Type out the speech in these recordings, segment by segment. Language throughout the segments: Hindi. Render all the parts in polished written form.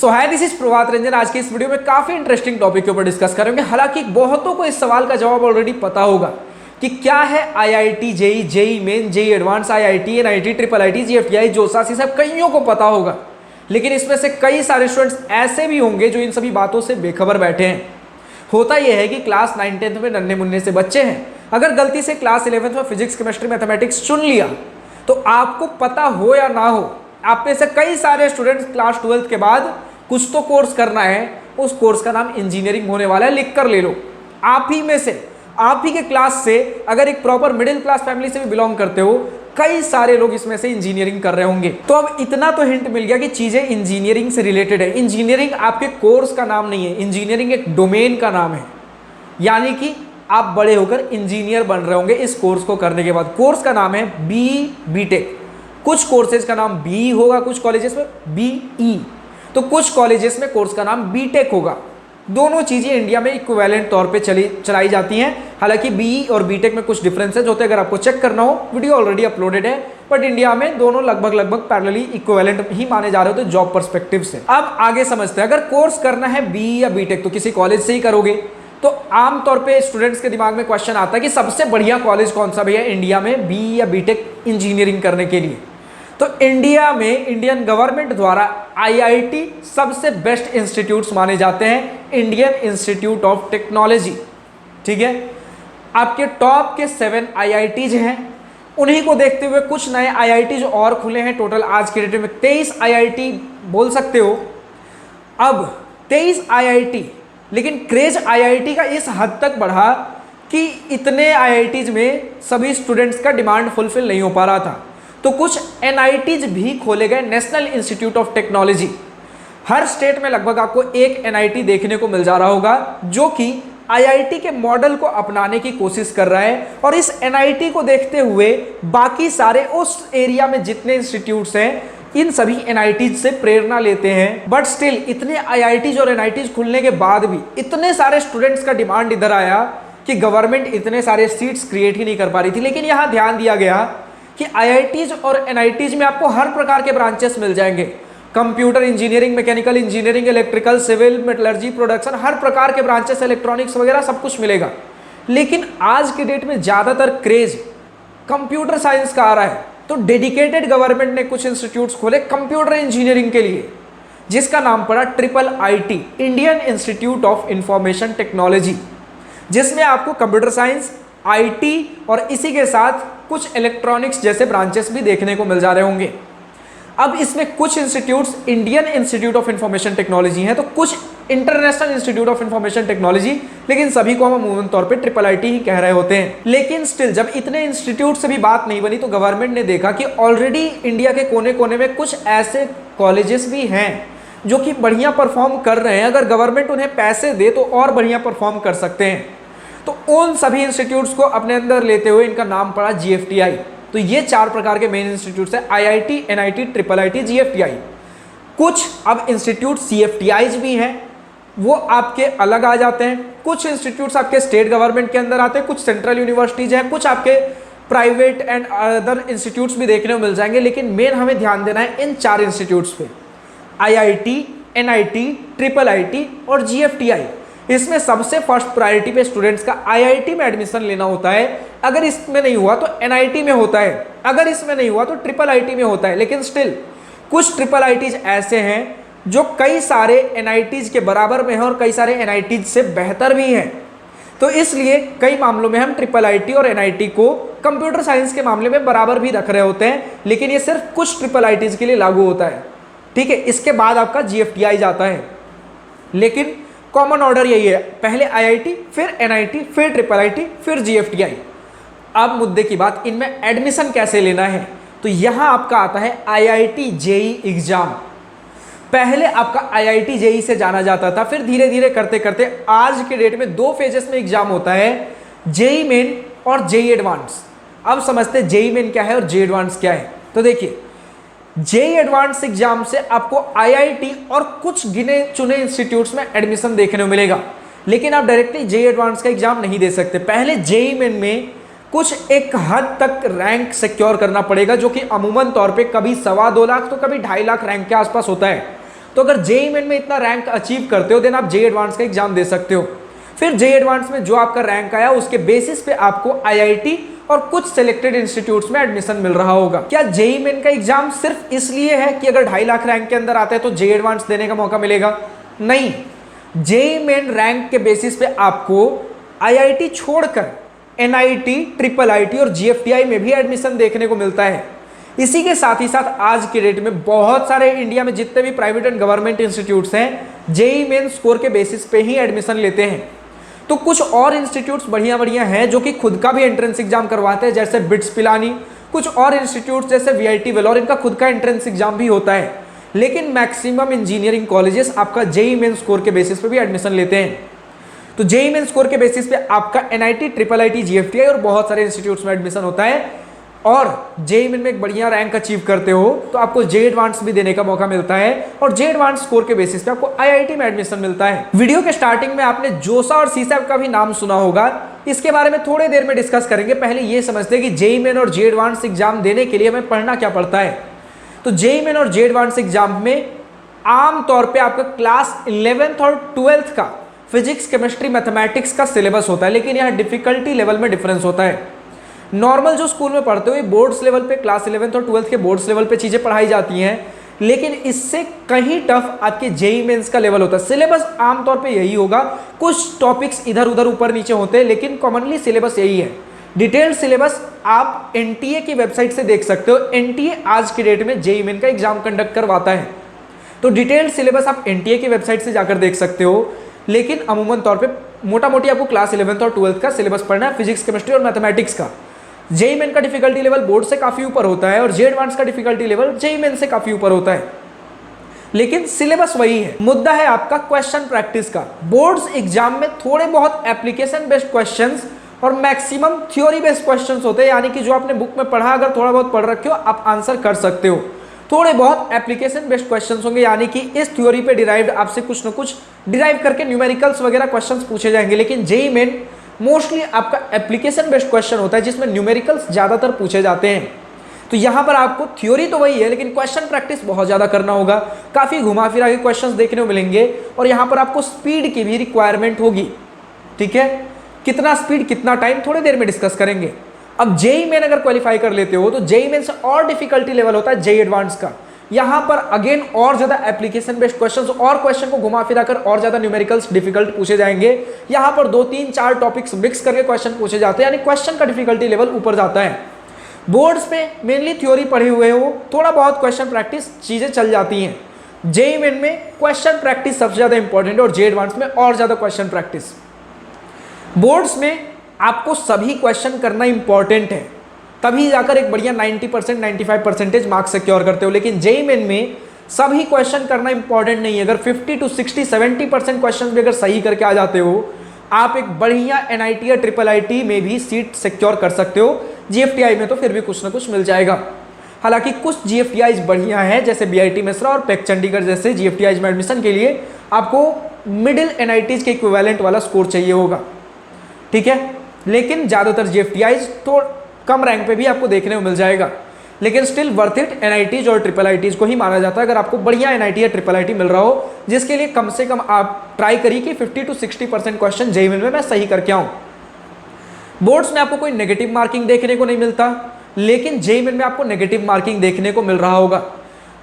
So hi, this is Prabhat Ranjan. आज की इस वीडियो में काफी इंटरेस्टिंग टॉपिक के ऊपर डिस्कस करेंगे। हालांकि बहुतों को इस सवाल का जवाब ऑलरेडी पता होगा कि क्या है IIT JEE, JEE Main, JEE advance, IIT, NIT, triple IT, GFTI, JoSAA, ये सब कईयों को पता होगा। लेकिन इसमें से कई सारे स्टूडेंट्स ऐसे भी होंगे जो इन सभी बातों से बेखबर बैठे हैं। होता यह है कि क्लास 9-10 में नन्हे मुन्ने से बच्चे हैं, अगर गलती से क्लास 11 में फिजिक्स, केमिस्ट्री, मैथमेटिक्स चुन लिया तो आपको पता हो या ना हो, आप में से कई सारे स्टूडेंट्स क्लास 12 के बाद कुछ तो कोर्स करना है, उस कोर्स का नाम इंजीनियरिंग होने वाला है। लिख कर ले लो। आप ही में से, आप ही के क्लास से अगर एक प्रॉपर मिडिल क्लास फैमिली से भी बिलोंग करते हो, कई सारे लोग इसमें से इंजीनियरिंग कर रहे होंगे। तो अब इतना तो हिंट मिल गया कि चीजें इंजीनियरिंग से रिलेटेड है। इंजीनियरिंग आपके कोर्स का नाम नहीं है, इंजीनियरिंग एक डोमेन का नाम है। यानी कि आप बड़े होकर इंजीनियर बन रहे होंगे इस कोर्स को करने के बाद। कोर्स का नाम है बीटेक। कुछ कोर्सेज का नाम बी होगा, कुछ कॉलेजेस में बीई, तो कुछ कॉलेजेस में कोर्स का नाम बीटेक होगा। दोनों चीजें इंडिया में इक्विवेलेंट तौर पे चलाई जाती हैं। हालांकि बीई और बीटेक में कुछ डिफरेंसेज होते हैं, अगर आपको चेक करना हो वीडियो ऑलरेडी अपलोडेड है। बट इंडिया में दोनों लगभग पैरेलली इक्विवेलेंट ही माने जा रहे होते हैं जॉब पर्सपेक्टिव से। अब आगे समझते हैं, अगर कोर्स करना है बीई या बीटेक तो किसी कॉलेज से ही करोगे। तो आमतौर पे स्टूडेंट्स के दिमाग में क्वेश्चन आता है कि सबसे बढ़िया कॉलेज कौन सा भैया इंडिया में बीई या बीटेक इंजीनियरिंग करने के लिए। तो इंडिया में इंडियन गवर्नमेंट द्वारा आईआईटी सबसे बेस्ट इंस्टीट्यूट्स माने जाते हैं, इंडियन इंस्टीट्यूट ऑफ टेक्नोलॉजी। ठीक है, आपके टॉप के 7 आईआईटीज हैं। उन्हीं को देखते हुए कुछ नए आईआईटीज और खुले हैं। टोटल आज के डेट में 23 आईआईटी बोल सकते हो। अब 23 आईआईटी, लेकिन क्रेज आईआईटी का इस हद तक बढ़ा कि इतने आईआईटीज में सभी स्टूडेंट्स का डिमांड फुलफिल नहीं हो पा रहा था। तो कुछ एनआईटीज भी खोले गए, national institute of technology. Her state में लगभग आपको एक एनआईटी देखने को मिल जा रहा होगा, जो कि आईआईटी के मॉडल को अपनाने की कोशिश कर रहा है। और इस एनआईटी को देखते हुए बाकी सारे उस एरिया में जितने इंस्टीट्यूट्स हैं, इन सभी एनआईटीज से प्रेरणा लेते हैं। बट स्टिल इतने आईआईटीज और एनआईटीज खुलने के बाद भी इतने सारे स्टूडेंट्स का डिमांड इधर आया कि गवर्नमेंट इतने सारे सीट्स क्रिएट ही नहीं कर पा रही थी। लेकिन यहाँ ध्यान दिया गया कि आईआईटीज और एनआईटीज में आपको हर प्रकार के ब्रांचेस मिल जाएंगे। Computer engineering, mechanical engineering, electrical, civil, metallurgy, production, हर प्रकार के ब्रांचेस, इलेक्ट्रॉनिक्स वगैरह सब कुछ मिलेगा। लेकिन आज की डेट में ज़्यादातर क्रेज कंप्यूटर साइंस का आ रहा है। तो डेडिकेटेड गवर्नमेंट ने कुछ इंस्टीट्यूट्स खोले कंप्यूटर इंजीनियरिंग के लिए, जिसका नाम पड़ा triple IT, Indian institute of information technology, जिसमें आपको कंप्यूटर साइंस, आईटी और इसी के साथ कुछ इलेक्ट्रॉनिक्स जैसे ब्रांचेस भी देखने को मिल जा रहे होंगे। अब इसमें कुछ institutes Indian institute of information technology हैं, तो कुछ international institute of information technology, लेकिन सभी को हम अमूमन तौर पे ट्रिपल आईटी ही कह रहे होते हैं। लेकिन स्टिल जब इतने इंस्टीट्यूट से भी बात नहीं बनी, तो गवर्नमेंट ने देखा कि ऑलरेडी इंडिया के कोने कोने में कुछ ऐसे कॉलेजेस भी हैं जो कि बढ़िया परफॉर्म कर रहे हैं। अगर गवर्नमेंट उन्हें पैसे दे तो और बढ़िया परफॉर्म कर सकते हैं। तो उन सभी इंस्टीट्यूट्स को अपने अंदर लेते हुए इनका नाम पड़ा जीएफटीआई। तो ये 4 प्रकार के मेन इंस्टीट्यूट्स हैं, IIT, NIT, triple IT, GFTI. कुछ अब इंस्टीट्यूट सीएफटीआईज भी हैं, वो आपके अलग आ जाते हैं। कुछ इंस्टीट्यूट्स आपके स्टेट गवर्नमेंट के अंदर आते हैं, कुछ सेंट्रल यूनिवर्सिटीज हैं, कुछ आपके प्राइवेट एंड अदर इंस्टीट्यूट्स भी देखने को मिल जाएंगे। लेकिन मेन हमें ध्यान देना है इन 4 इंस्टीट्यूट्स पे, आईआईटी, एनआईटी, ट्रिपल आईटी और जीएफटीआई। इसमें सबसे फर्स्ट प्रायोरिटी पे स्टूडेंट्स का आईआईटी में एडमिशन लेना होता है। अगर इसमें नहीं हुआ तो एनआईटी में होता है, अगर इसमें नहीं हुआ तो ट्रिपल आईटी में होता है। लेकिन स्टिल कुछ ट्रिपल आईटीज ऐसे हैं जो कई सारे एनआईटीज के बराबर में हैं और कई सारे एनआईटीज से बेहतर भी हैं। तो इसलिए कई मामलों में हम ट्रिपल आईटी और एनआईटी को कंप्यूटर साइंस के मामले में बराबर भी रख रहे होते हैं। लेकिन ये सिर्फ कुछ ट्रिपल आईटीज के लिए लागू होता है। ठीक है, इसके बाद आपका जीएफटीआई जाता है। लेकिन कॉमन ऑर्डर यही है, पहले आईआईटी, फिर एनआईटी, फिर ट्रिपल आईटी, फिर जीएफटीआई। अब मुद्दे की बात, इनमें एडमिशन कैसे लेना है। तो यहां आपका आता है आईआईटी जेई एग्जाम। पहले आपका आईआईटी जेई से जाना जाता था, फिर धीरे धीरे करते करते आज के डेट में 2 फेजेस में एग्जाम होता है, जेई मेन और जेई एडवांस। अब समझते जेई मेन क्या है और जेई एडवांस क्या है। तो देखिए, जेई एडवांस एग्जाम से आपको आईआईटी और कुछ गिने चुने इंस्टीट्यूट्स में एडमिशन देखने को मिलेगा। लेकिन आप डायरेक्टली जेई एडवांस का एग्जाम नहीं दे सकते। पहले जेई मेन में कुछ एक हद तक रैंक सिक्योर करना पड़ेगा, जो कि अमूमन तौर पे कभी 2.25 लाख तो कभी 2.5 लाख रैंक के आसपास होता है। तो अगर जेईई मेन में इतना रैंक अचीव करते हो देन आप जेईई एडवांस का एग्जाम दे सकते हो। फिर जेईई एडवांस में जो आपका रैंक आया उसके बेसिस पे आपको आईआईटी और कुछ सिलेक्टेड इंस्टीट्यूट्स में एडमिशन मिल रहा होगा। क्या जेईई मेन का एग्जाम सिर्फ इसलिए है कि अगर 2.5 लाख रैंक के अंदर आते हैं तो जेईई एडवांस देने का मौका मिलेगा? नहीं, जेईई मेन रैंक के बेसिस पे आपको आईआईटी छोड़कर एनआईटी, ट्रिपल आईटी और जीएफटीआई में भी एडमिशन देखने को मिलता है। इसी के साथ ही साथ आज के डेट में बहुत सारे इंडिया में जितने भी प्राइवेट एंड गवर्नमेंट इंस्टीट्यूट्स हैं जेईई मेन स्कोर के बेसिस पे ही एडमिशन लेते हैं। तो कुछ और इंस्टीट्यूट्स बढ़िया बढ़िया हैं जो कि खुद का भी एंट्रेंस एग्जाम करवाते हैं, जैसे बिट्स पिलानी, कुछ और इंस्टीट्यूट्स जैसे वीआईटी वेलोर, इनका खुद का एंट्रेंस एग्जाम भी होता है। लेकिन मैक्सिमम इंजीनियरिंग कॉलेजेस आपका जेईई मेन स्कोर के बेसिस पे भी एडमिशन लेते हैं। तो जेईई मेन स्कोर के बेसिस पे आपका एनआईटी, ट्रिपल आईटी, जीएफटीआई और बहुत सारे इंस्टीट्यूट्स में एडमिशन होता है। और जेईई मेन में एक बढ़िया रैंक अचीव करते हो तो आपको जेईई एडवांस भी देने का मौका मिलता है और जेईई एडवांस स्कोर के बेसिस पे आपको आईआईटी में एडमिशन मिलता है। वीडियो के स्टार्टिंग में आपने जोसा और सीसैट का भी नाम सुना होगा, इसके बारे में थोड़ी देर में डिस्कस करेंगे। पहले ये समझते हैं कि जेईई मेन और जेईई एडवांस एग्जाम देने के लिए हमें पढ़ना क्या पड़ता है। तो जेईई मेन और जेईई एडवांस एग्जाम में आमतौर पर आपका क्लास 11th और 12th का फिजिक्स, केमिस्ट्री, मैथमेटिक्स का सिलेबस होता है, लेकिन यहाँ डिफिकल्टी लेवल में डिफरेंस होता है। नॉर्मल जो स्कूल में पढ़ते हो बोर्ड्स लेवल पे, क्लास 11th और 12th के बोर्ड्स लेवल पे चीज़ें पढ़ाई जाती हैं, लेकिन इससे कहीं टफ आपके जेईई मेंस का लेवल होता है। सिलेबस आमतौर पे यही होगा, कुछ टॉपिक्स इधर उधर ऊपर नीचे होते हैं, लेकिन कॉमनली सिलेबस यही है। डिटेल्ड सिलेबस आप एनटीए की वेबसाइट से देख सकते हो। एनटीए आज की डेट में जेईई मेन का एग्जाम कंडक्ट करवाता है, तो डिटेल्ड सिलेबस आप एनटीए की वेबसाइट से जाकर देख सकते हो। लेकिन अमूमन तौर पे मोटा मोटी आपको क्लास 11th और 12th का सिलेबस पढ़ना है, फिजिक्स, केमिस्ट्री और मैथमेटिक्स का। जेईई मेन का डिफिकल्टी लेवल बोर्ड से काफी ऊपर होता है और जेईई एडवांस का डिफिकल्टी लेवल जेईई मेन से काफी ऊपर होता है, लेकिन सिलेबस वही है। मुद्दा है आपका क्वेश्चन प्रैक्टिस का। बोर्ड्स एग्जाम में थोड़े बहुत एप्लीकेशन बेस्ड क्वेश्चंस और मैक्सिमम थ्योरी बेस्ड क्वेश्चंस होते हैं, यानी कि जो आपने बुक में पढ़ा अगर थोड़ा बहुत पढ़ रखे हो आप आंसर कर सकते हो। थोड़े बहुत एप्लीकेशन बेस्ड क्वेश्चंस होंगे, यानी कि इस थ्योरी पे डिराइव्ड आपसे कुछ ना कुछ डिराइव करके न्यूमेरिकल्स वगैरह क्वेश्चंस पूछे जाएंगे। लेकिन जेईई मेन मोस्टली आपका एप्लीकेशन बेस्ड क्वेश्चन होता है जिसमें न्यूमेरिकल्स ज्यादातर पूछे जाते हैं। तो यहाँ पर आपको थ्योरी तो वही है, लेकिन क्वेश्चन प्रैक्टिस बहुत ज्यादा करना होगा। काफी घुमा फिरा के क्वेश्चंस देखने को मिलेंगे और यहाँ पर आपको स्पीड की भी रिक्वायरमेंट होगी। ठीक है, कितना स्पीड, कितना टाइम, थोड़ी देर में डिस्कस करेंगे। अब जेईई मेन अगर क्वालिफाई कर लेते हो तो जेईई मेन से और डिफिकल्टी लेवल होता है जेईई एडवांस का। यहाँ पर अगेन और ज्यादा एप्लीकेशन बेस्ड क्वेश्चंस और क्वेश्चन को घुमा फिरा कर और ज्यादा न्यूमेरिकल्स डिफिकल्ट पूछे जाएंगे। यहाँ पर 2, 3, 4 टॉपिक्स मिक्स करके क्वेश्चन पूछे जाते हैं, यानी क्वेश्चन का डिफिकल्टी लेवल ऊपर जाता है। बोर्ड्स पे मेनली थ्योरी पढ़े हुए हो, थोड़ा बहुत क्वेश्चन प्रैक्टिस चीजें चल जाती हैं। जेईई मेन में क्वेश्चन प्रैक्टिस सबसे ज्यादा इंपॉर्टेंट है और जेईई एडवांस में और ज्यादा क्वेश्चन प्रैक्टिस। बोर्ड्स में आपको सभी क्वेश्चन करना इंपॉर्टेंट है, तभी जाकर एक बढ़िया 90%, 95% मार्क्स सिक्योर करते हो। लेकिन जेईई मेन में सभी क्वेश्चन करना इंपॉर्टेंट नहीं है। अगर 50 to 60, 70% क्वेश्चन भी अगर सही करके आ जाते हो, आप एक बढ़िया एनआईटी या ट्रिपल आईटी में भी सीट सिक्योर कर सकते हो। जीएफटीआई में तो फिर भी कुछ ना कुछ मिल जाएगा। हालांकि कुछ जीएफटीआई बढ़िया है, जैसे बीआईटी मिश्रा और पैक चंडीगढ़ जैसे जीएफटीआई में एडमिशन के लिए आपको मिडिल एनआईटीज के इक्विवेलेंट वाला स्कोर चाहिए होगा। ठीक है, लेकिन ज़्यादातर जीएफटीआई तो कम रैंक पे भी आपको देखने को मिल जाएगा, लेकिन स्टिल वर्थ इट एनआईटीज और ट्रिपल आईटीज को ही माना जाता है। अगर आपको बढ़िया एनआईटी या ट्रिपल आईटी मिल रहा हो, जिसके लिए कम से कम आप ट्राई करिए कि 50 to 60% क्वेश्चन जेईई में मैं सही करके आऊँ। बोर्ड्स में आपको कोई नेगेटिव मार्किंग देखने को नहीं मिलता, लेकिन जेईई में आपको नेगेटिव मार्किंग देखने को मिल रहा होगा।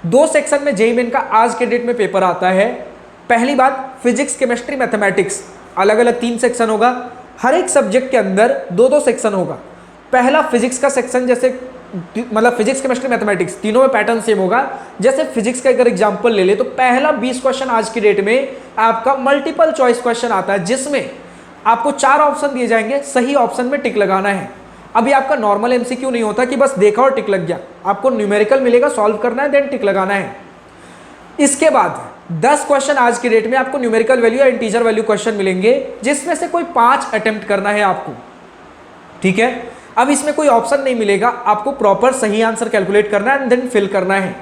2 सेक्शन में जेईई का आज के डेट में पेपर आता है। पहली बात, फिजिक्स, केमिस्ट्री, मैथमेटिक्स, अलग अलग 3 सेक्शन होगा। हर एक सब्जेक्ट के अंदर 2-2 सेक्शन होगा। पहला फिजिक्स का सेक्शन, जैसे मतलब फिजिक्स, केमिस्ट्री, मैथमेटिक्स तीनों में पैटर्न सेम होगा। जैसे फिजिक्स का अगर एग्जांपल ले ले तो पहला 20 क्वेश्चन आज की डेट में आपका मल्टीपल चॉइस क्वेश्चन आता है, जिसमें आपको 4 ऑप्शन दिए जाएंगे, सही ऑप्शन में टिक लगाना है। अभी आपका नॉर्मल एमसीक्यू नहीं होता कि बस देखा और टिक लग गया, आपको न्यूमेरिकल मिलेगा, सॉल्व करना है, देन टिक लगाना है। इसके बाद 10 क्वेश्चन आज की डेट में आपको न्यूमेरिकल वैल्यू या इंटीजर वैल्यू क्वेश्चन मिलेंगे, जिसमें से कोई 5 अटेम्प्ट करना है आपको। ठीक है, अब इसमें कोई ऑप्शन नहीं मिलेगा, आपको प्रॉपर सही आंसर कैलकुलेट करना है एंड देन फिल करना है।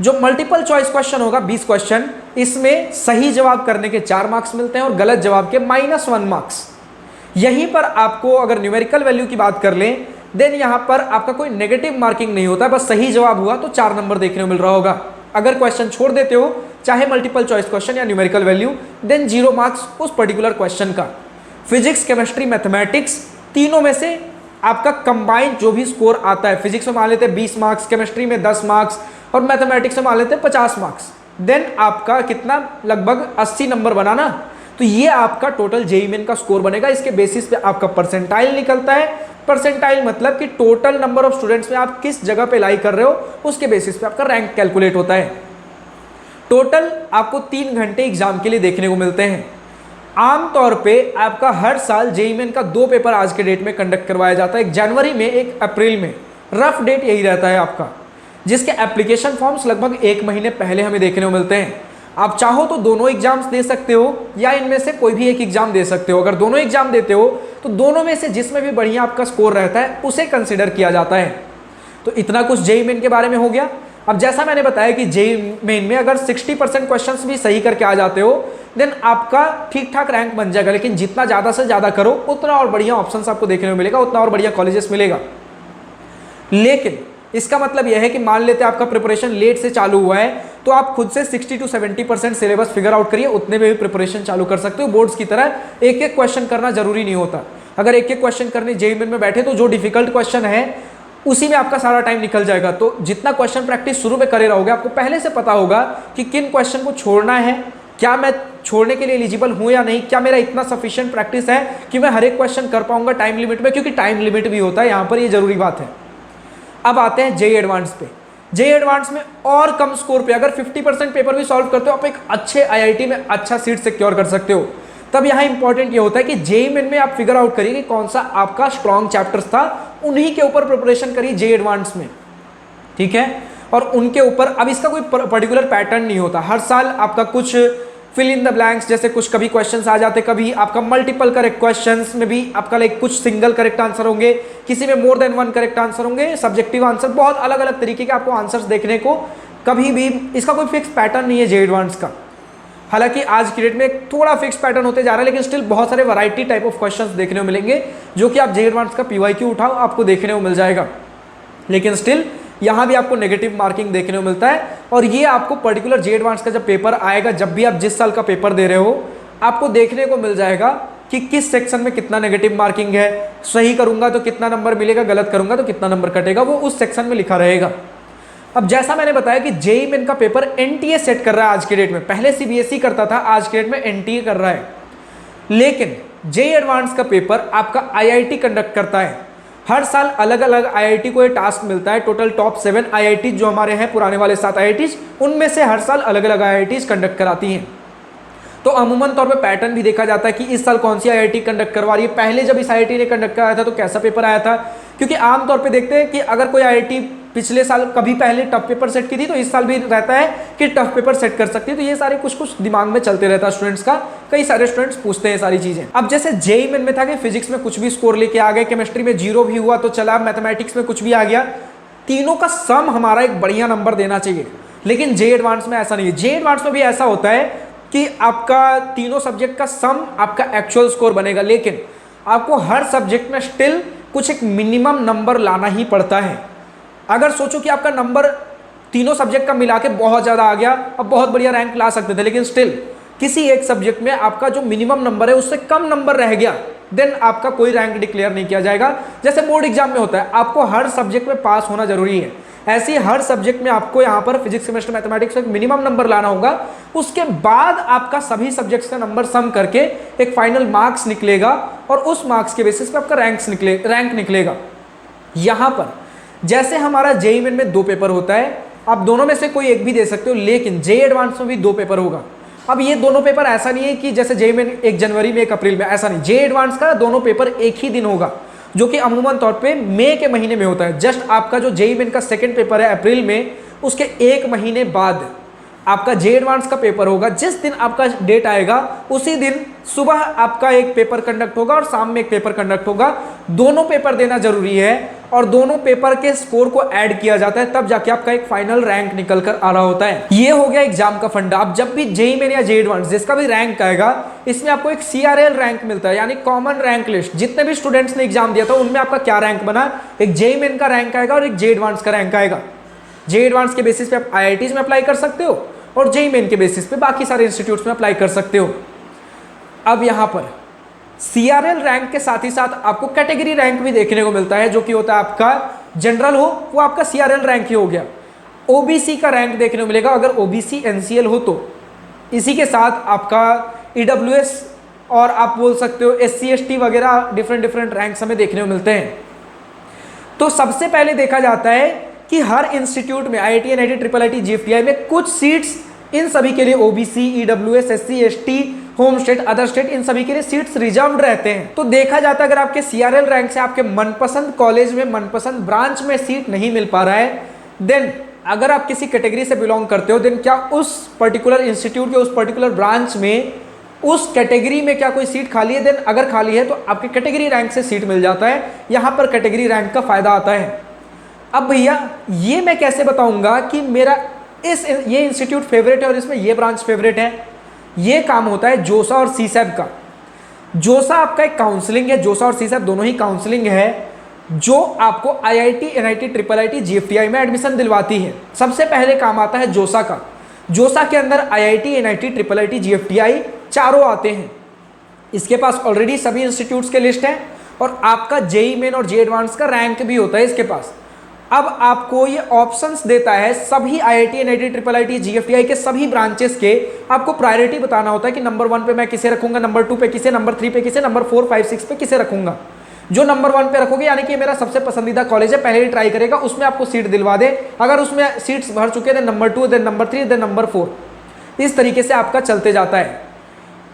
जो मल्टीपल चॉइस क्वेश्चन होगा 20 क्वेश्चन, इसमें सही जवाब करने के 4 मार्क्स मिलते हैं और गलत जवाब के -1 मार्क्स। यहीं पर आपको अगर न्यूमेरिकल वैल्यू की बात कर लें, देन यहां पर आपका कोई नेगेटिव मार्किंग नहीं होता, बस सही जवाब हुआ तो 4 नंबर देखने को मिल रहा होगा। अगर क्वेश्चन छोड़ देते हो चाहे मल्टीपल चॉइस क्वेश्चन या न्यूमेरिकल वैल्यू, देन 0 मार्क्स उस पर्टिकुलर क्वेश्चन का। फिजिक्स, केमिस्ट्री, मैथमेटिक्स, तीनों में से आपका कंबाइंड जो भी स्कोर आता है, फिजिक्स में मान लेते हैं 20 मार्क्स, केमिस्ट्री में 10 मार्क्स और मैथमेटिक्स में मान लेते हैं 50 मार्क्स, देन आपका कितना, लगभग 80 नंबर बना ना, तो ये आपका टोटल जेईई मेन का स्कोर बनेगा। इसके बेसिस पे आपका परसेंटाइल निकलता है। परसेंटाइल मतलब कि टोटल नंबर ऑफ स्टूडेंट्स में आप किस जगह पे लाई कर रहे हो, उसके बेसिस पे आपका रैंक कैलकुलेट होता है। टोटल आपको 3 घंटे एग्जाम के लिए देखने को मिलते हैं। आमतौर पे आपका हर साल जेईई मेन का 2 पेपर आज के डेट में कंडक्ट करवाया जाता है, एक जनवरी में, एक अप्रैल में। रफ डेट यही रहता है आपका, जिसके एप्लीकेशन फॉर्म्स लगभग 1 महीने पहले हमें देखने को मिलते हैं। आप चाहो तो दोनों एग्जाम्स दे सकते हो या इनमें से कोई भी एक एग्जाम दे सकते हो। अगर दोनों एग्जाम देते हो तो दोनों में से जिसमें भी बढ़िया आपका स्कोर रहता है उसे कंसिडर किया जाता है। तो इतना कुछ जेईई मेन के बारे में हो गया। अब जैसा मैंने बताया कि जेईई मेन में अगर 60% क्वेश्चंस भी सही करके आ जाते हो देन आपका ठीक ठाक रैंक बन जाएगा, लेकिन जितना ज़्यादा से ज़्यादा करो उतना और बढ़िया ऑप्शंस आपको देखने को मिलेगा, उतना और बढ़िया कॉलेजेस मिलेगा। लेकिन इसका मतलब यह है कि मान लेते हैं आपका प्रिपरेशन लेट से चालू हुआ है, तो आप खुद से 60 to 70% सिलेबस फिगर आउट करिए, उतने में भी प्रिपरेशन चालू कर सकते हो। बोर्ड्स की तरह एक एक क्वेश्चन करना जरूरी नहीं होता। अगर एक एक क्वेश्चन करने जेईई मेन में बैठे तो जो डिफिकल्ट क्वेश्चन है उसी में आपका सारा टाइम निकल जाएगा। तो जितना क्वेश्चन प्रैक्टिस शुरू में करे रहोगे, आपको पहले से पता होगा कि किन क्वेश्चन को छोड़ना है, क्या मैं छोड़ने के लिए एलिजिबल हूं या नहीं, क्या मेरा इतना सफिशिएंट प्रैक्टिस है कि मैं हर एक क्वेश्चन कर पाऊंगा टाइम लिमिट में, क्योंकि टाइम लिमिट भी होता है यहाँ पर, ये जरूरी बात है। अब आते हैं जेईई एडवांस पे। जेईई एडवांस में और कम स्कोर पे अगर 50% पेपर भी सॉल्व करते हो, आप एक अच्छे आईआईटी में अच्छा सीट सिक्योर कर सकते हो। तब यहाँ इंपॉर्टेंट ये होता है कि जेईई मेन में आप फिगर आउट करिए कि कौन सा आपका स्ट्रॉन्ग चैप्टर्स था, उन्हीं के ऊपर प्रिपरेशन करिए जेईई एडवांस में, ठीक है। और उनके ऊपर, अब इसका कोई पर्टिकुलर पैटर्न नहीं होता, हर साल आपका कुछ फिल इन द ब्लैंक्स, जैसे कुछ कभी क्वेश्चंस आ जाते, कभी आपका मल्टीपल करेक्ट क्वेश्चंस में भी आपका लाइक कुछ सिंगल करेक्ट आंसर होंगे, किसी में मोर देन 1 करेक्ट आंसर होंगे, सब्जेक्टिव आंसर, बहुत अलग अलग तरीके के आपको आंसर्स देखने को, कभी भी इसका कोई फिक्स पैटर्न नहीं है जेईई एडवांस का। हालांकि आज की डेट में थोड़ा फिक्स पैटर्न होते जा रहा है, लेकिन स्टिल बहुत सारे वैरायटी टाइप ऑफ क्वेश्चंस देखने को मिलेंगे, जो कि आप जेईई एडवांस का पीवाईक्यू उठाओ आपको देखने को मिल जाएगा। लेकिन स्टिल यहाँ भी आपको नेगेटिव मार्किंग देखने को मिलता है। और ये आपको पर्टिकुलर जेईई एडवांस का जब पेपर आएगा, जब भी आप जिस साल का पेपर दे रहे हो, आपको देखने को मिल जाएगा कि किस सेक्शन में कितना नेगेटिव मार्किंग है, सही करूंगा तो कितना नंबर मिलेगा, गलत करूंगा तो कितना नंबर कटेगा, वो उस सेक्शन में लिखा रहेगा। अब जैसा मैंने बताया कि जेईई मेन का पेपर एनटीए सेट कर रहा है आज की डेट में, पहले सीबीएसई करता था, आज की डेट में एनटीए कर रहा है। लेकिन जेईई एडवांस का पेपर आपका आईआईटी कंडक्ट करता है। हर साल अलग अलग आईआईटी को ये टास्क मिलता है। टोटल टॉप 7 आईआईटी जो हमारे हैं, पुराने वाले 7 आईआईटीज, उनमें से हर साल अलग अलग आईआईटीज कंडक्ट कराती हैं। तो अमूमन तौर पे पैटर्न भी देखा जाता है कि इस साल कौन सी आईआईटी कंडक्ट करवा रही है, पहले जब इस आईआईटी ने कंडक्ट कराया था तो कैसा पेपर आया था। क्योंकि आमतौर पे देखते हैं कि अगर कोई आईआईटी पिछले साल कभी पहले टफ पेपर सेट की थी, तो इस साल भी रहता है कि टफ पेपर सेट कर सकती है। तो ये सारे कुछ कुछ दिमाग में चलते रहता है स्टूडेंट्स का, कई सारे स्टूडेंट्स पूछते हैं सारी चीजें। अब जैसे जेईई मेन में था कि फिजिक्स में कुछ भी स्कोर लेके आ गए, केमिस्ट्री में 0 भी हुआ तो चला, मैथमेटिक्स में कुछ भी आ गया, तीनों का सम हमारा एक बढ़िया नंबर देना चाहिए। लेकिन जेईई एडवांस में ऐसा नहीं है। जेईई एडवांस में भी ऐसा होता है कि आपका तीनों सब्जेक्ट का सम आपका एक्चुअल स्कोर बनेगा, लेकिन आपको हर सब्जेक्ट में स्टिल कुछ एक मिनिमम नंबर लाना ही पड़ता है। अगर सोचो कि आपका नंबर तीनों सब्जेक्ट का मिला के बहुत ज़्यादा आ गया, अब बहुत बढ़िया रैंक ला सकते थे, लेकिन स्टिल किसी एक सब्जेक्ट में आपका जो मिनिमम नंबर है उससे कम नंबर रह गया, देन आपका कोई रैंक डिक्लेयर नहीं किया जाएगा। जैसे बोर्ड एग्जाम में होता है, आपको हर सब्जेक्ट में पास होना जरूरी है, ऐसे ही हर सब्जेक्ट में आपको यहाँ पर फिजिक्स, केमिस्ट्री, मैथमेटिक्स में मिनिमम नंबर लाना होगा। उसके बाद आपका सभी सब्जेक्ट्स का नंबर सम करके एक फाइनल मार्क्स निकलेगा, और उस मार्क्स के बेसिस पे आपका रैंक निकलेगा। यहाँ पर जैसे हमारा जेईई मेन में 2 पेपर होता है, आप दोनों में से कोई एक भी दे सकते हो, लेकिन जेईई एडवांस में भी 2 पेपर होगा। अब ये दोनों पेपर ऐसा नहीं है कि जैसे जेईई मेन 1 जनवरी में 1 अप्रैल में, ऐसा नहीं। जेईई एडवांस का दोनों पेपर एक ही दिन होगा, जो कि अमूमन तौर पे मई के महीने में होता है। जस्ट आपका जो जेईई मेन का सेकंड पेपर है अप्रैल में, उसके 1 महीने बाद आपका जेईई एडवांस का पेपर होगा। जिस दिन आपका डेट आएगा उसी दिन सुबह आपका एक पेपर कंडक्ट होगा और शाम में एक पेपर कंडक्ट होगा। दोनों पेपर देना जरूरी है और दोनों पेपर के स्कोर को ऐड किया जाता है, तब जाके आपका एक फाइनल रैंक निकल कर आ रहा होता है। ये हो गया एग्जाम का फंडा। अब जब भी जेईई मेन या जेईई एडवांस जिसका भी रैंक आएगा, इसमें आपको एक CRL रैंक मिलता है, यानी कॉमन रैंक लिस्ट। जितने भी स्टूडेंट्स ने एग्जाम दिया था उनमें आपका क्या रैंक बना, एक जेईई मेन का रैंक आएगा और एक जेईई एडवांस का रैंक आएगा। जेईई एडवांस के बेसिस पे आप आईआईटीज में अप्लाई कर सकते हो, और जेई मेन के बेसिस पे बाकी सारे इंस्टीट्यूट्स में अप्लाई कर सकते हो। अब यहाँ पर सीआरएल रैंक के साथ ही साथ आपको कैटेगरी रैंक भी देखने को मिलता है, जो कि होता है आपका जनरल हो वो आपका सीआरएल रैंक ही हो गया। ओबीसी का रैंक देखने को मिलेगा अगर ओबीसी एनसीएल हो तो। इसी के साथ आपका ईडब्ल्यूएस और आप बोल सकते हो एससी एसटी वगैरह डिफरेंट रैंक्स हमें देखने को मिलते हैं। तो सबसे पहले देखा जाता है कि हर इंस्टीट्यूट में IIT, NIT, triple IT, GFTI में कुछ सीट्स इन सभी के लिए OBC, EWS, SC ST, home state, other state, इन सभी के लिए सीट्स रिजर्व्ड रहते हैं। तो देखा जाता है अगर आपके सीआरएल रैंक से आपके मनपसंद कॉलेज में, मनपसंद ब्रांच में सीट नहीं मिल पा रहा है, देन अगर आप किसी कैटेगरी से बिलोंग करते हो, देन क्या उस पर्टिकुलर इंस्टीट्यूट के उस पर्टिकुलर ब्रांच में उस कैटेगरी में क्या कोई सीट खाली है, देन अगर खाली है तो आपके कैटेगरी रैंक से सीट मिल जाता है। यहां पर कैटेगरी रैंक का फायदा आता है। अब भैया ये मैं कैसे बताऊंगा कि मेरा ये इंस्टीट्यूट फेवरेट है और इसमें ये ब्रांच फेवरेट है? ये काम होता है जोसा और सीसैब का। जोसा आपका एक काउंसलिंग है, जोसा और सीसैब दोनों ही काउंसलिंग है जो आपको IIT, NIT, triple IT, GFTI में एडमिशन दिलवाती है। सबसे पहले काम आता है जोसा का। जोसा के अंदर IIT, NIT, triple IT, GFTI चारों आते हैं। इसके पास ऑलरेडी सभी इंस्टीट्यूट्स के लिस्ट है और आपका जेई मेन और जे एडवांस का रैंक भी होता है इसके पास। अब आपको ये ऑप्शंस देता है सभी IIT, NIT, triple IT, GFTI के सभी ब्रांचेस के। आपको प्रायोरिटी बताना होता है कि नंबर 1 पे मैं किसे रखूंगा, नंबर 2 पे किसे, नंबर 3 पे किसे, नंबर 4, 5, 6 पे किसे रखूंगा। जो नंबर 1 पे रखोगे यानी कि मेरा सबसे पसंदीदा कॉलेज है, पहले ही ट्राई करेगा, उसमें आपको सीट दिलवा दे। अगर उसमें सीट्स भर चुके then number 2, then number 3, then number 4, इस तरीके से आपका चलते जाता है।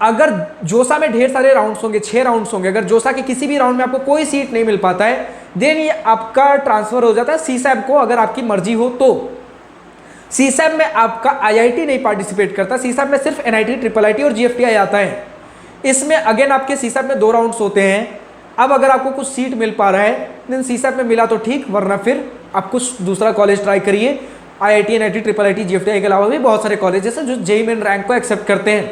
अगर जोसा में ढेर सारे राउंड्स होंगे, 6 राउंड्स होंगे, अगर जोसा के किसी भी राउंड में आपको कोई सीट नहीं मिल पाता है, देन ये आपका ट्रांसफर हो जाता है सीसैब को, अगर आपकी मर्जी हो तो। सीसैब में आपका आईआईटी नहीं पार्टिसिपेट करता, सीसैब में सिर्फ एनआईटी, ट्रिपल आईटी और जीएफटीआई आता है। इसमें अगेन आपके सीसैब में 2 राउंड्स होते हैं। अब अगर आपको कुछ सीट मिल पा रहा है देन सीसैब में मिला तो ठीक, वरना फिर आप कुछ दूसरा कॉलेज ट्राई करिए। IIT, NIT, triple IT, GFTI के अलावा भी बहुत सारे कॉलेजेस हैं जो जेईई मेन रैंक को एक्सेप्ट करते हैं।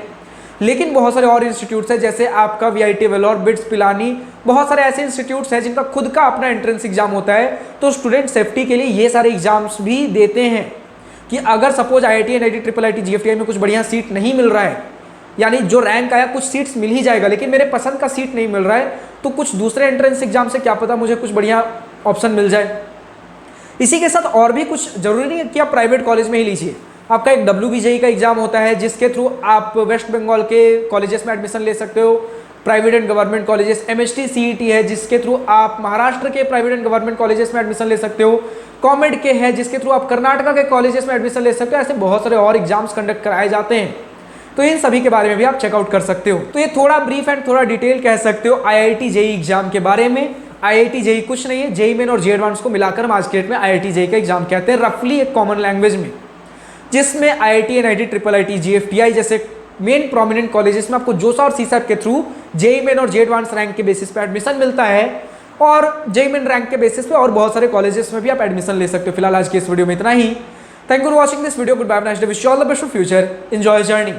लेकिन बहुत सारे और इंस्टीट्यूट्स हैं जैसे आपका वीआईटी वेलोर, बिट्स पिलानी, बहुत सारे ऐसे इंस्टीट्यूट्स हैं जिनका खुद का अपना एंट्रेंस एग्जाम होता है। तो स्टूडेंट सेफ्टी के लिए ये सारे एग्जाम्स भी देते हैं कि अगर suppose IIT, NIT, triple IT, GFTI में कुछ बढ़िया सीट नहीं मिल रहा है, यानी जो रैंक आया कुछ सीट्स मिल ही जाएगा, लेकिन मेरे पसंद का सीट नहीं मिल रहा है, तो कुछ दूसरे एंट्रेंस एग्जाम से क्या पता मुझे कुछ बढ़िया ऑप्शन मिल जाए। इसी के साथ और भी कुछ जरूरी नहीं है कि आप प्राइवेट कॉलेज में ही लीजिए। आपका एक WBJEE का एग्जाम होता है जिसके थ्रू आप वेस्ट बंगाल के कॉलेजेस में एडमिशन ले सकते हो, private and government colleges. MHT CET है जिसके थ्रू आप महाराष्ट्र के प्राइवेट एंड गवर्नमेंट कॉलेजेस में एडमिशन ले सकते हो। कॉमेड के है जिसके थ्रू आप कर्नाटका के कॉलेजेस में एडमिशन ले सकते हो। ऐसे बहुत सारे और एग्जाम्स कंडक्ट कराए जाते हैं, तो इन सभी के बारे में भी आप चेकआउट कर सकते हो। तो ये थोड़ा ब्रीफ एंड थोड़ा डिटेल कह सकते हो IIT JEE एग्जाम के बारे में। IIT JEE कुछ नहीं है, जेईई मेन और जे एडवांस को मिलाकर हम आज के डेट में IIT JEE का एग्जाम कहते हैं, रफली एक कॉमन लैंग्वेज में, जिसमें IIT, NIT, triple IT, GFTI जैसे मेन प्रोमिनेंट कॉलेजेस में आपको जोसा और सीसैब के थ्रू जेईई मेन और जे एडवांस रैंक के बेसिस पे एडमिशन मिलता है, और जेईई मेन रैंक के बेसिस पे और बहुत सारे कॉलेजेस में भी आप एडमिशन ले सकते हो। फिलहाल आज के इस वीडियो में इतना ही। Thank you for watching this video. Good bye, nice day, wish you all the best for future, enjoy journey.